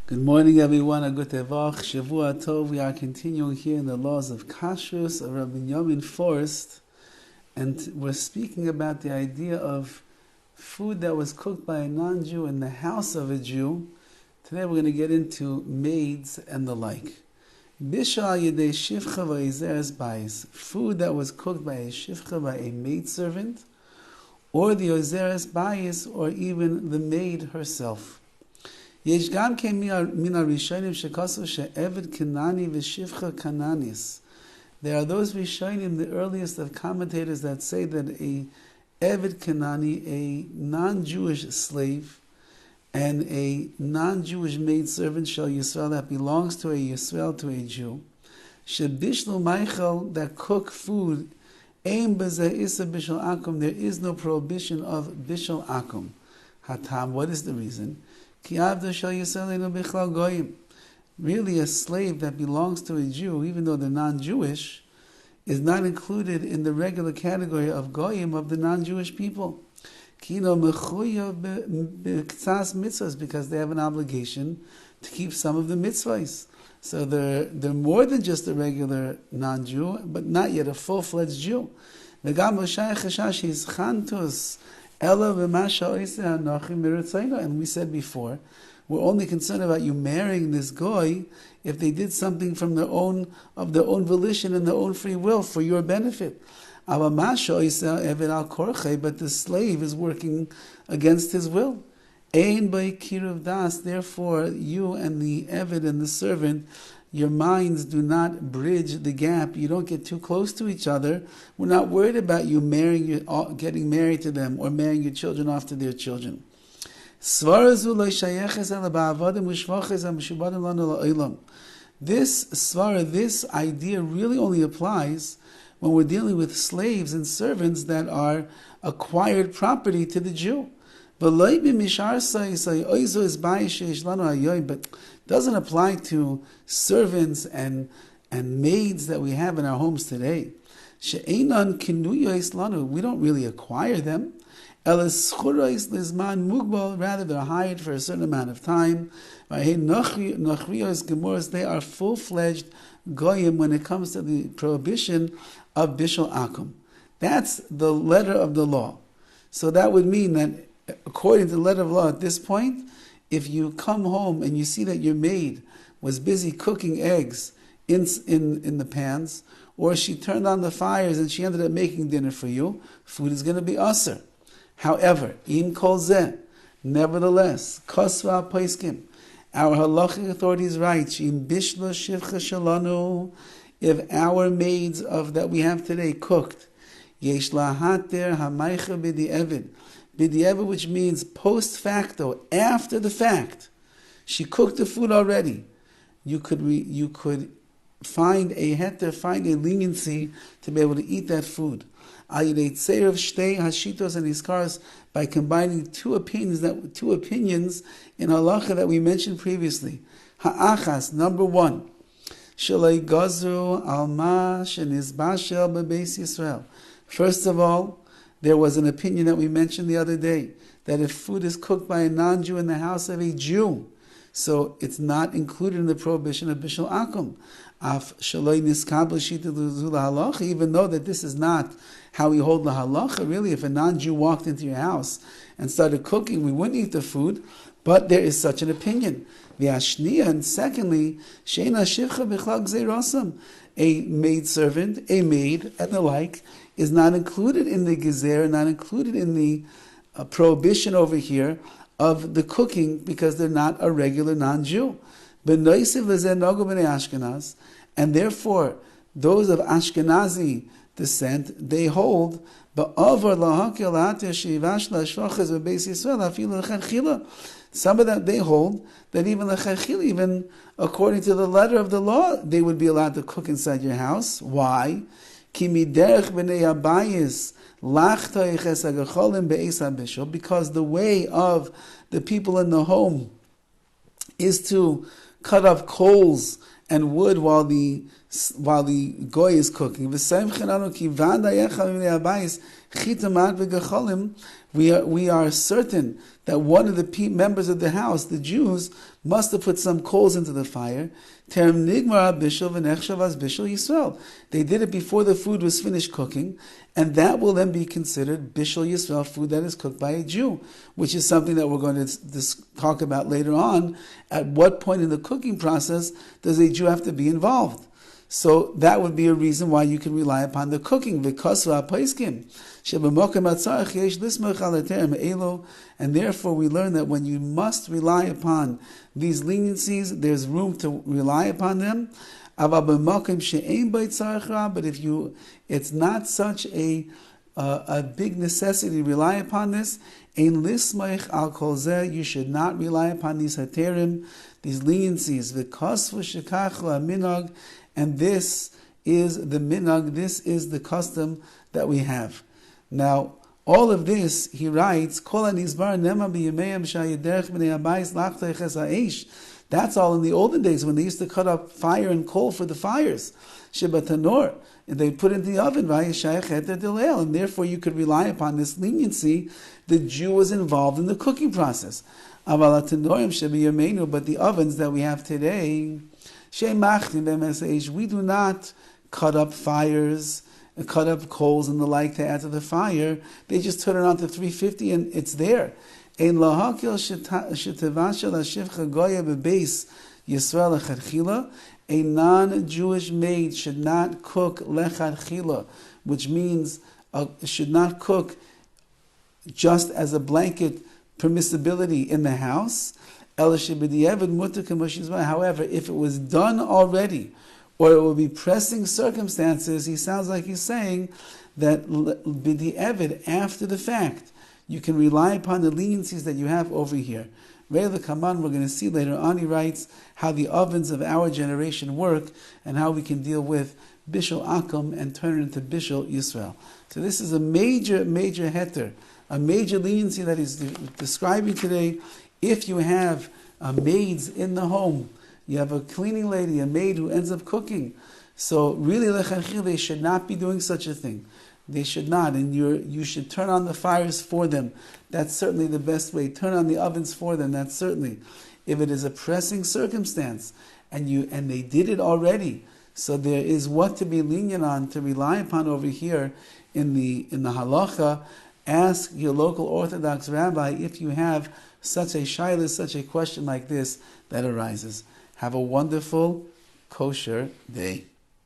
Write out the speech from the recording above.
Good morning, everyone. A good Tevach, Shavua Tov. We are continuing here in the laws of Kashrus of Rabbi Yamin Forrest, and we're speaking about the idea of food that was cooked by a non-Jew in the house of a Jew. Today we're going to get into maids and the like. Bishal Yedei Shivcha v'Izeres Bayis, food that was cooked by a Shivcha, by a maidservant, or the Ozeres Bayis, or even the maid herself. יש גם כן מן הראשונים שכתבו שעבד כנעני ושפחה כנעניס. There are those Rishonim, the earliest of commentators, that say that a Eved Kanani, a non-Jewish slave, and a non-Jewish maidservant shall Yisrael, that belongs to a Yisrael, to a Jew, shebishlu meichel, that cook food, ein b'zeh isa bishul akum, there is no prohibition of bishul akum. Hatam, what is the reason? Really, a slave that belongs to a Jew, even though they're non-Jewish, is not included in the regular category of goyim, of the non-Jewish people. Because they have an obligation to keep some of the mitzvahs. So they're more than just a regular non-Jew, but not yet a full-fledged Jew. And we said before, we're only concerned about you marrying this goy if they did something from their own volition and their own free will for your benefit. But the slave is working against his will. Therefore, you and the Eved and the servant, your minds do not bridge the gap. You don't get too close to each other. We're not worried about you getting married to them or marrying your children off to their children. This svara, this idea really only applies when we're dealing with slaves and servants that are acquired property to the Jew. But doesn't apply to servants and maids that we have in our homes today. We don't really acquire them. Rather, they're hired for a certain amount of time. They are full-fledged goyim when it comes to the prohibition of bishul akum. That's the letter of the law. So that would mean that according to the letter of law at this point, if you come home and you see that your maid was busy cooking eggs in the pans, or she turned on the fires and she ended up making dinner for you, food is going to be usher. However, im kol zeh, nevertheless, kosva paiskim, our halachic authorities write, im bishla shivcha shalanu, if our maids that we have today cooked, yesh lahater hamaycha b'di'evid, b'di'evid, which means post facto, after the fact, she cooked the food already. You could find a heter, find a leniency to be able to eat that food. By combining two opinions in halacha that we mentioned previously. Ha'achas, number one, first of all, there was an opinion that we mentioned the other day, that if food is cooked by a non-Jew in the house of a Jew, so it's not included in the prohibition of bishul akum. Even though that this is not how we hold the halacha, really, if a non-Jew walked into your house and started cooking, we wouldn't eat the food, but there is such an opinion. And secondly, a maidservant, a maid, and the like, is not included in the gezer, not included in the prohibition over here of the cooking, because they're not a regular non-Jew. And therefore, those of Ashkenazi descent, they hold, some of them, they hold that even according to the letter of the law, they would be allowed to cook inside your house. Why? Because the way of the people in the home is to cut off coals and wood while the while the goy is cooking. We are certain that one of the members of the house, the Jews, must have put some coals into the fire. They did it before the food was finished cooking, and that will then be considered Bishul Yisrael, food that is cooked by a Jew, which is something that we're going to talk about later on. At what point in the cooking process does a Jew have to be involved? So that would be a reason why you can rely upon the cooking. And therefore we learn that when you must rely upon these leniencies, there's room to rely upon them. But if it's not such a big necessity to rely upon this, you should not rely upon these heterim, these leniencies. And this is the minhag, this is the custom that we have. Now, all of this, he writes, that's all in the olden days when they used to cut up fire and coal for the fires. Shibatanor, they put it in the oven, and therefore you could rely upon this leniency. The Jew was involved in the cooking process. But the ovens that we have today, we do not cut up fires, cut up coals and the like to add to the fire. They just turn it on to 350 and it's there. A non-Jewish maid should not cook lechatchila, which means should not cook just as a blanket permissibility in the house. However, if it was done already, or it will be pressing circumstances, he sounds like he's saying that b'di'evid, after the fact, you can rely upon the leniencies that you have over here. We're going to see later on, he writes, how the ovens of our generation work and how we can deal with Bishul Akum and turn it into Bishul Yisrael. So this is a major heter, a major leniency that he's describing today. If you have maids in the home, you have a cleaning lady, a maid who ends up cooking. So really, they should not be doing such a thing. They should not, and you should turn on the fires for them. That's certainly the best way. Turn on the ovens for them. That's certainly, if it is a pressing circumstance, and they did it already. So there is what to be lenient on, to rely upon over here in the halacha. Ask your local Orthodox rabbi if you have such a shaila, such a question like this that arises. Have a wonderful, kosher day.